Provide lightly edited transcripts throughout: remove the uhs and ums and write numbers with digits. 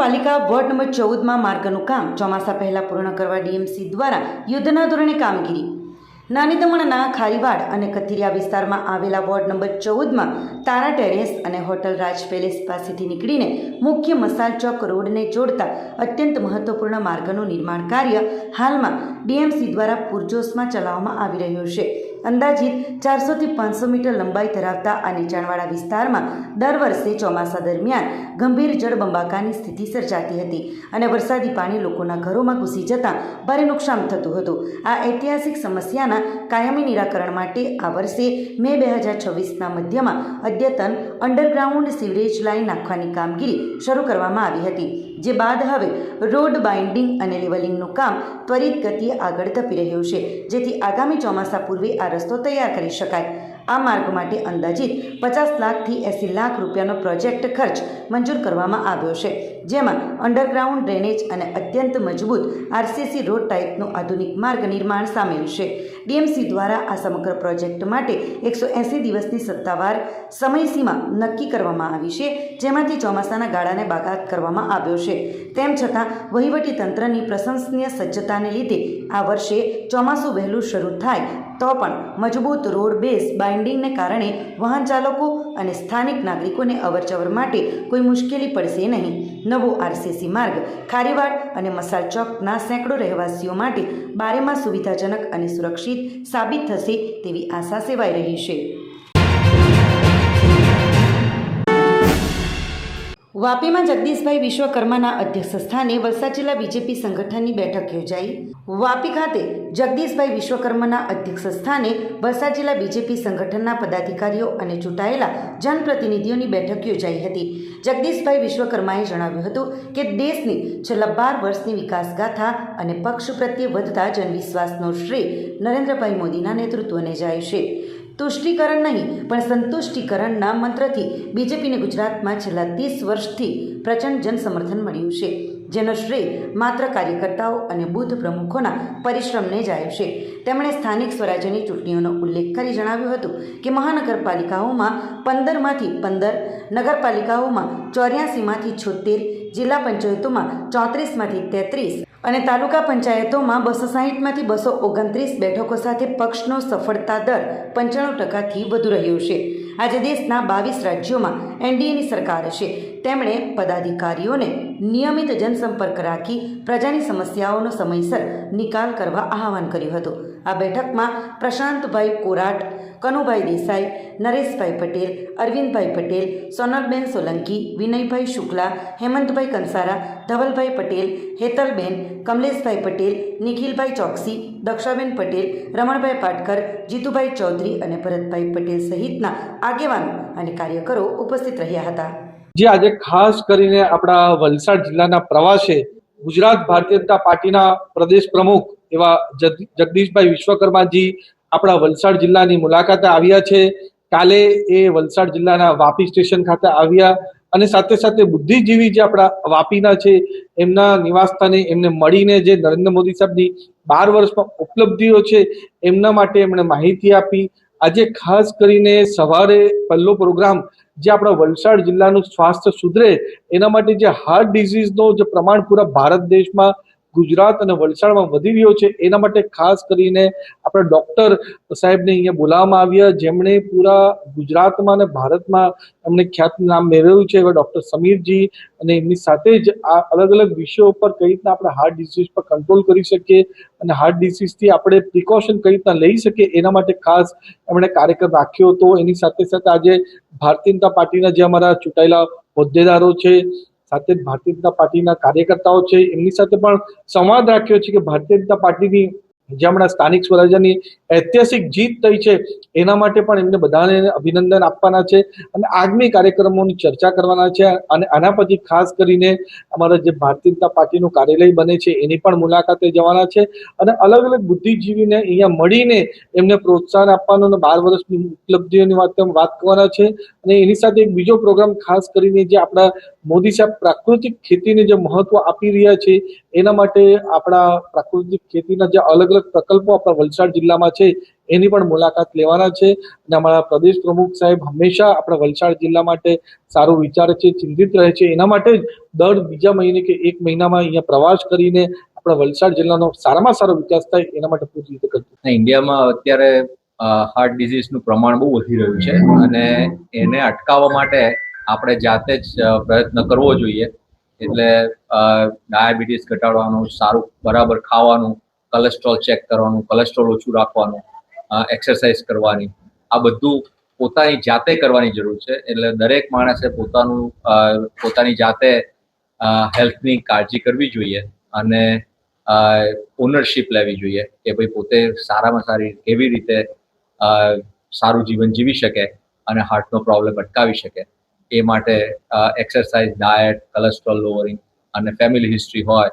નગરપાલિકા ward number 14 માર્ગનું કામ ચોમાસા પહેલા પૂર્ણ કરવા ડીએમસી દ્વારા યુદ્ધના ધોરણે કામગીરી। નાની દમણના ખારીવાડ અને કથિરિયા વિસ્તારમાં આવેલા વોર્ડ નંબર 14 તારા ટેરેસ અને હોટલ રાજ પેલેસ પાસેથી નીકળીને મુખ્ય મસાલ ચોક રોડને જોડતા અત્યંત મહત્વપૂર્ણ માર્ગનું નિર્માણ કાર્ય હાલમાં ડીએમસી દ્વારા પૂરજોશમાં ચલાવવામાં આવી રહ્યું છે। અંદાજિત 400 થી 500 મીટર લંબાઈ ધરાવતા આ નીચાણવાળા વિસ્તારમાં દર વર્ષે ચોમાસા દરમિયાન ગંભીર જળબંબાકારની સ્થિતિ સર્જાતી હતી અને વરસાદી પાણી લોકોના ઘરોમાં ઘૂસી જતાં ભારે નુકસાન થતું હતું। આ ઐતિહાસિક સમસ્યાના કાયમી નિરાકરણ માટે આ વર્ષે મે 2026ના મધ્યમાં અદ્યતન અંડરગ્રાઉન્ડ સીવરેજ લાઇન નાખવાની કામગીરી શરૂ કરવામાં આવી હતી, જે બાદ હવે રોડ બાઇન્ડિંગ અને લેવલિંગનું કામ ત્વરિત ગતિએ આગળ ધપી રહ્યું છે, જેથી આગામી ચોમાસા પૂર્વે આ રસ્તો તૈયાર કરી શકાય। આ માર્ગ માટે અંદાજિત 50 લાખથી 80 લાખ રૂપિયાનો પ્રોજેક્ટ ખર્ચ મંજૂર કરવામાં આવ્યો છે, જેમાં અંડરગ્રાઉન્ડ ડ્રેનેજ અને અત્યંત મજબૂત આરસીસી રોડ ટાઈપનું આધુનિક માર્ગ નિર્માણ સામેલ છે। ડીએમસી દ્વારા આ સમગ્ર પ્રોજેક્ટ માટે 180 દિવસની સત્તાવાર સમયસીમા નક્કી કરવામાં આવી છે, જેમાંથી ચોમાસાના ગાળાને બાકાત કરવામાં આવ્યો છે। તેમ છતાં વહીવટી તંત્રની પ્રશંસનીય સજ્જતાને લીધે આ વર્ષે ચોમાસું વહેલું શરૂ થાય તો પણ મજબૂત રોડ બેઝ બાઇન્ડિંગને કારણે વાહન ચાલકો અને સ્થાનિક નાગરિકોને અવરજવર માટે કોઈ મુશ્કેલી પડશે નહીં। નવો આરસીસી માર્ગ ખારીવાડ અને મસાલ ચોકના સેંકડો રહેવાસીઓ માટે બારેમાં સુવિધાજનક અને સુરક્ષિત સાબિત થશે તેવી આશા સેવાઈ રહી છે। વાપીમાં જગદીશભાઈ વિશ્વકર્માના અધ્યક્ષ સ્થાને વલસાડ જિલ્લા બીજેપી સંગઠનની બેઠક યોજાઈ। વાપી ખાતે જગદીશભાઈ વિશ્વકર્માના અધ્યક્ષ સ્થાને વલસાડ જિલ્લા બીજેપી સંગઠનના પદાધિકારીઓ અને ચૂંટાયેલા જનપ્રતિનિધિઓની બેઠક યોજાઈ હતી। જગદીશભાઈ વિશ્વકર્માએ જણાવ્યું હતું કે દેશની છેલ્લા 12 વર્ષની વિકાસગાથા અને પક્ષ પ્રત્યે વધતા જનવિશ્વાસનો શ્રેય નરેન્દ્રભાઈ મોદીના નેતૃત્વને જાય છે। તુષ્ટિકરણ નહીં પણ સંતુષ્ટિકરણના મંત્રથી બીજેપીને ગુજરાતમાં છેલ્લા 30 વર્ષથી પ્રચંડ જનસમર્થન મળ્યું છે, જેનો શ્રેય માત્ર કાર્યકર્તાઓ અને બૂથ પ્રમુખોના પરિશ્રમને જાય છે। તેમણે સ્થાનિક સ્વરાજ્યની ચૂંટણીઓનો ઉલ્લેખ કરી જણાવ્યું હતું કે મહાનગરપાલિકાઓમાં 15માંથી 15, નગરપાલિકાઓમાં 84માંથી 76, જિલ્લા પંચાયતોમાં 34માંથી 33 અને તાલુકા પંચાયતોમાં 260માંથી 229 બેઠકો સાથે પક્ષનો સફળતા દર 95%થી વધુ રહ્યો છે। આજે દેશના 22 રાજ્યોમાં એનડીએની સરકાર છે। તેમણે પદાધિકારીઓને નિયમિત જનસંપર્ક રાખી પ્રજાની સમસ્યાઓનો સમયસર નિકાલ કરવા આહવાન કર્યું હતું। આ બેઠકમાં પ્રશાંતભાઈ કોરાટ, કનુભાઈ દેસાઈ, નરેશભાઈ પટેલ, અરવિંદભાઈ પટેલ, સોનલબેન સોલંકી, વિનયભાઈ શુક્લા, હેમંતભાઈ કંસારા, ધવલભાઈ પટેલ, હેતલબેન, કમલેશભાઈ પટેલ, નિખિલભાઈ ચોકસી, દક્ષાબેન પટેલ, રમણભાઈ પાટકર, જીતુભાઈ ચૌધરી અને ભરતભાઈ પટેલ સહિતના આગેવાનો અને કાર્યકરો ઉપસ્થિત રહ્યા હતા। જે આજે ખાસ કરીને આપણા વલસાડ જિલ્લાના પ્રવાસે ગુજરાત ભારતીય જનતા પાર્ટીના પ્રદેશ પ્રમુખ એવા જગદીશભાઈ વિશ્વકર્માજી આપણા વલસાડ જિલ્લાની મુલાકાતે આવ્યા છે। કાલે એ વલસાડ જિલ્લાના વાપી સ્ટેશન ખાતે આવ્યા અને સાથે સાથે બુદ્ધિજીવી જે આપણા વાપીના છે એમના નિવાસસ્થાને એમને મળીને જે નરેન્દ્ર મોદી સાહેબની 12 વર્ષમાં ઉપલબ્ધિઓ છે એમના માટે એમણે માહિતી આપી। આજે ખાસ કરીને સવારે પહેલો પ્રોગ્રામ જે આપણા વલસાડ જિલ્લાનું સ્વાસ્થ્ય સુધરે એના માટે જે હાર્ટ ડિઝીઝનો જે પ્રમાણ પૂરા ભારત દેશમાં ગુજરાત અને વલસાડમાં વધી રહ્યો છે એના માટે ખાસ કરીને આપણા ડોક્ટર સાહેબને અહીંયા બોલાવવામાં આવ્યા, જેમણે પૂરા ગુજરાતમાં અને ભારતમાં એમણે ખ્યાત નામ મેળવ્યું છે એવા ડોક્ટર સમીરજી, અને એમની સાથે જ આ અલગ અલગ વિષયો પર કઈ રીતના આપણે હાર્ટ ડિઝીઝ પર કંટ્રોલ કરી શકીએ અને હાર્ટ ડિઝીઝથી આપણે પ્રિકોશન કઈ રીતના લઈ શકીએ એના માટે ખાસ એમણે કાર્યક્રમ રાખ્યો હતો। એની સાથે સાથે આજે ભારતીય જનતા પાર્ટીના જે અમારા ચૂંટાયેલા હોદ્દેદારો છે, સાથે ભારતીય જનતા પાર્ટીના કાર્યકર્તાઓ છે, એમની સાથે પણ સંવાદ રાખ્યો છે કે ભારતીય જનતા પાર્ટીની જે હમણાં સ્થાનિક સ્વરાજ્યની ઐતિહાસિક જીત થઈ છે એના માટે પણ એમને બધાને અભિનંદન આપવાના છે અને આગામી કાર્યક્રમોની ચર્ચા કરવાના છે। અને આના પછી ખાસ કરીને અમારા જે ભારતીય જનતા પાર્ટીનું કાર્યાલય બને છે એની પણ મુલાકાતે જવાના છે અને અલગ અલગ બુદ્ધિજીવીને અહીંયા મળીને એમને પ્રોત્સાહન આપવાનું અને 12 વર્ષની ઉપલબ્ધિઓની વાત કરવાના છે। અને એની સાથે એક બીજો પ્રોગ્રામ ખાસ કરીને જે આપણા મોદી સાહેબ પ્રાકૃતિક ખેતીને જે મહત્વ આપી રહ્યા છે એના માટે આપણા પ્રાકૃતિક ખેતીના જે અલગ અલગ પ્રકલ્પો આપણા વલસાડ જિલ્લામાં છે એની પણ મુલાકાત લેવાના છે. અને અમારા પ્રદેશ પ્રમુખ સાહેબ હંમેશા આપણા વલસાડ જિલ્લા માટે સારું વિચારે છે, ચિંતિત રહે છે. એના માટે જ દર બીજા મહિને કે એક મહિનામાં અહીંયા પ્રવાસ કરીને આપણા વલસાડ જિલ્લાનો સારામાં સારો વિકાસ થાય એના માટે પૂરી રીતે કરતું. ઇન્ડિયામાં અત્યારે હાર્ટ ડિઝીઝનું પ્રમાણ બહુ વધી રહ્યું છે અને એને અટકાવવા માટે આપણે જાતે જ પ્રયત્ન કરવો જોઈએ. એટલે ડાયાબિટીસ ઘટાડવાનું, સારું બરાબર ખાવાનું, કોલેસ્ટ્રોલ ચેક કરવાનું, કોલેસ્ટ્રોલ ઓછું રાખવાનું, એક્સરસાઇઝ કરવાની, આ બધું પોતાની જાતે કરવાની જરૂર છે. એટલે દરેક માણસે પોતાની જાતે હેલ્થની કાળજી કરવી જોઈએ અને ઓનરશિપ લેવી જોઈએ કે ભાઈ પોતે સારામાં સારી કેવી રીતે સારું જીવન જીવી શકે અને હાર્ટનો પ્રોબ્લેમ અટકાવી શકે. એ માટે એક્સરસાઇઝ, ડાયટ, કોલેસ્ટ્રોલ લોવરિંગ અને ફેમિલી હિસ્ટ્રી હોય,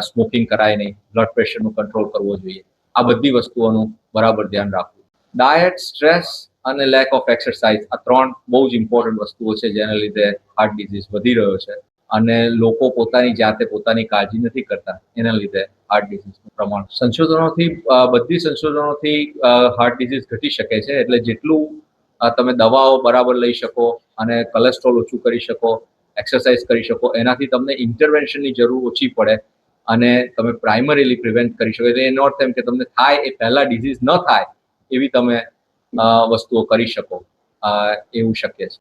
સ્મોકિંગ કરાય નહીં, બ્લડ પ્રેશરનું કંટ્રોલ કરવો જોઈએ. આ બધી વસ્તુઓનું બરાબર ધ્યાન રાખવું. ડાયટ, સ્ટ્રેસ અને લેક ઓફ એક્સરસાઇઝ, આ 3 બહુ જ ઇમ્પોર્ટન્ટ વસ્તુઓ છે જેના લીધે હાર્ટ ડિઝીઝ વધી રહ્યો છે અને લોકો પોતાની જાતે પોતાની કાળજી નથી કરતા, એના લીધે હાર્ટ ડિઝીઝનું પ્રમાણ. બધી સંશોધનોથી હાર્ટ ડિઝીઝ ઘટી શકે છે. એટલે જેટલું તમે દવાઓ બરાબર લઈ શકો અને કોલેસ્ટ્રોલ ઓછું કરી શકો, એક્સરસાઇઝ કરી શકો, એનાથી તમને ઇન્ટરવેન્શનની જરૂર ઓછી પડે અને તમે પ્રાઇમરીલી પ્રિવેન્ટ કરી શકો. એટલે એનો અર્થ એમ કે તમને થાય એ પહેલાં ડિઝીઝ ન થાય એવી તમે વસ્તુઓ કરી શકો, એવું શક્ય છે.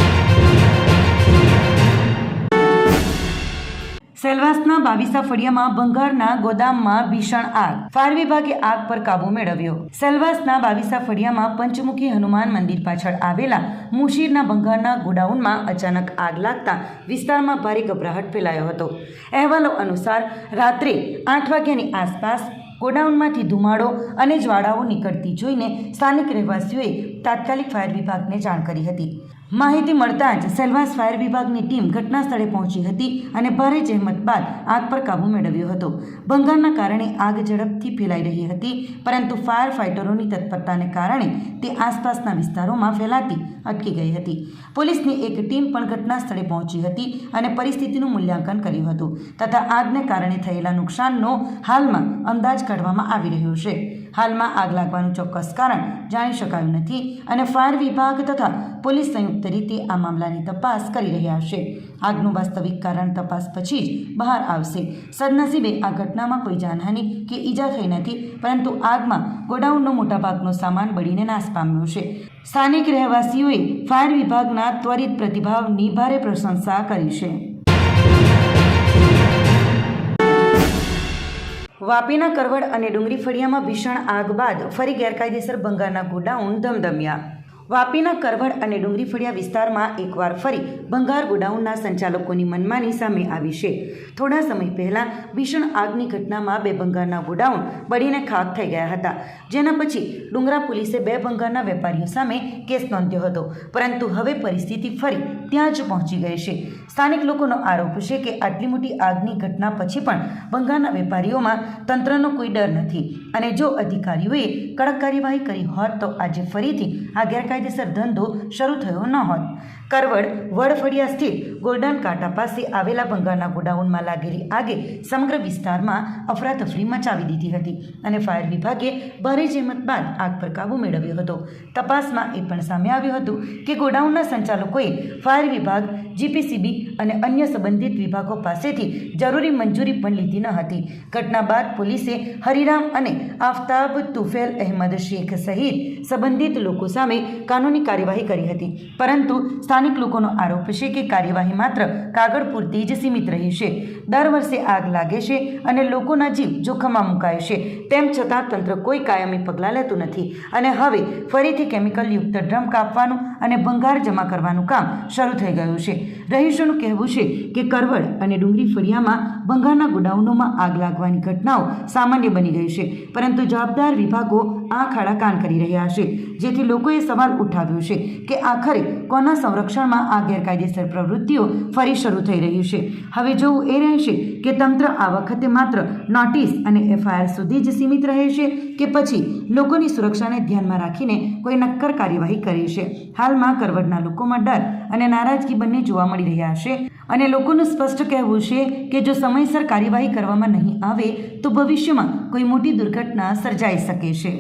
સેલવાસના બાવીસા ફળિયામાં ભંગારના ગોદામમાં ભીષણ આગ. ફાયર વિભાગે આગ પર કાબુ મેળવ્યો. સેલવાસના બાવીસા ફળિયામાં પંચમુખી હનુમાન મંદિર પાછળ આવેલા મુશીરના ભંગારના ગોડાઉનમાં અચાનક આગ લાગતા વિસ્તારમાં ભારે ગભરાહટ ફેલાયો હતો. અહેવાલો અનુસાર રાત્રે 8 વાગ્યાની આસપાસ ગોડાઉનમાંથી ધુમાડો અને જ્વાળાઓ નીકળતી જોઈને સ્થાનિક રહેવાસીઓએ તાત્કાલિક ફાયર વિભાગને જાણ કરી હતી. માહિતી મળતા જ સેલવાસ ફાયર વિભાગની ટીમ ઘટના સ્થળે પહોંચી હતી અને ભારે જહેમત બાદ આગ પર કાબૂ મેળવ્યો હતો. ભંગારના કારણે આગ ઝડપથી ફેલાઈ રહી હતી, પરંતુ ફાયર ફાઇટરોની તત્પરતાને કારણે તે આસપાસના વિસ્તારોમાં ફેલાતી અટકી ગઈ હતી. પોલીસની એક ટીમ પણ ઘટના સ્થળે પહોંચી હતી અને પરિસ્થિતિનું મૂલ્યાંકન કર્યું હતું તથા આગને કારણે થયેલા નુકસાનનો હાલમાં અંદાજ કાઢવામાં આવી રહ્યો છે. હાલમાં આગ લાગવાનું ચોક્કસ કારણ જાણી શકાયું નથી અને ફાયર વિભાગ તથા પોલીસ સંયુક્ત રીતે આ મામલાની તપાસ કરી રહ્યા છે. આગનું વાસ્તવિક કારણ તપાસ પછી જ બહાર આવશે. સદનસીબે આ ઘટનામાં કોઈ જાનહાનિ કે ઈજા થઈ નથી, પરંતુ આગમાં ગોડાઉનનો મોટાભાગનો સામાન બળીને નાશ પામ્યો છે. સ્થાનિક રહેવાસીઓએ ફાયર વિભાગના ત્વરિત પ્રતિભાવની ભારે પ્રશંસા કરી છે. વાપીના કરવડ અને ડુંગરી ફળિયામાં ભીષણ આગ બાદ ફરી ગેરકાયદેસર ભંગારના ગોડાઉન ધમધમ્યા. વાપીના કરવડ અને ડુંગરી ફળિયા વિસ્તારમાં એકવાર ફરી ભંગાર ગોડાઉનના સંચાલકોની મનમાની સામે આવી છે. થોડા સમય પહેલાં ભીષણ આગની ઘટનામાં 2 ભંગારના ગોડાઉન બળીને ખાક થઈ ગયા હતા, જેના પછી ડુંગરા પોલીસે 2 ભંગારના વેપારીઓ સામે કેસ નોંધ્યો હતો, પરંતુ હવે પરિસ્થિતિ ફરી ત્યાં જ પહોંચી ગઈ છે. સ્થાનિક લોકોનો આરોપ છે કે આટલી મોટી આગની ઘટના પછી પણ ભંગારના વેપારીઓમાં તંત્રનો કોઈ ડર નથી અને જો અધિકારીઓએ કડક કાર્યવાહી કરી હોત તો આજે ફરીથી આ ગેરકાયદેસર ધંધો શરૂ થયો ન હોત. કરવડ વડફળિયા સ્થિત ગોલ્ડન કાંટા પાસે આવેલા ભંગારના ગોડાઉનમાં લાગેલી આગે સમગ્ર વિસ્તારમાં અફરાતફરી મચાવી દીધી હતી અને ફાયર વિભાગે ભારે જહેમત બાદ આગ પર કાબૂ મેળવ્યો હતો. તપાસમાં એ પણ સામે આવ્યું હતું કે ગોડાઉનના સંચાલકોએ ફાયર વિભાગ, જીપીસીબી અને અન્ય સંબંધિત વિભાગો પાસેથી જરૂરી મંજૂરી પણ લીધી ન હતી. ઘટના બાદ પોલીસે હરિરામ અને આફતાબ તુફેલ અહેમદ શેખ સહિત સંબંધિત લોકો સામે કાનૂની કાર્યવાહી કરી હતી, પરંતુ સ્થાનિક લોકોનો આરોપ છે કે કાર્યવાહી માત્ર કાગળ પૂરતી જ સીમિત રહી છે. દર વર્ષે આગ લાગે છે અને લોકોના જીવ જોખમમાં મુકાય છે, તેમ છતાં તંત્ર કોઈ કાયમી પગલાં લેતું નથી અને હવે ફરીથી કેમિકલયુક્ત ડ્રમ કાપવાનું અને ભંગાર જમા કરવાનું કામ શરૂ થઈ ગયું છે. રહીશોનું કહેવું છે કે કરવડ અને ડુંગરી ફળિયામાં ભંગારના ગોડાઉનોમાં આગ લાગવાની ઘટનાઓ સામાન્ય બની ગઈ છે, પરંતુ જવાબદાર વિભાગો આંખ આડા કાન કરી રહ્યા છે, જેથી લોકોએ સવાલ ઉઠાવ્યો છે કે આખરે કોના સંરક્ષણમાં આ ગેરકાયદેસર પ્રવૃત્તિઓ ફરી શરૂ થઈ રહી છે. હવે જોવું એ રહેશે કે તંત્ર આ વખતે માત્ર નોટિસ અને FIR સુધી જ સીમિત રહે છે કે પછી લોકોની સુરક્ષાને ધ્યાનમાં રાખીને કોઈ નક્કર કાર્યવાહી કરે છે. હાલમાં કરવડના લોકોમાં ડર અને નારાજગી બંને જોવા મળી રહ્યા છે અને લોકોનું સ્પષ્ટ કહેવું છે કે જો સમયસર કાર્યવાહી કરવામાં નહીં આવે તો ભવિષ્યમાં કોઈ મોટી દુર્ઘટના સર્જાઈ શકે છે.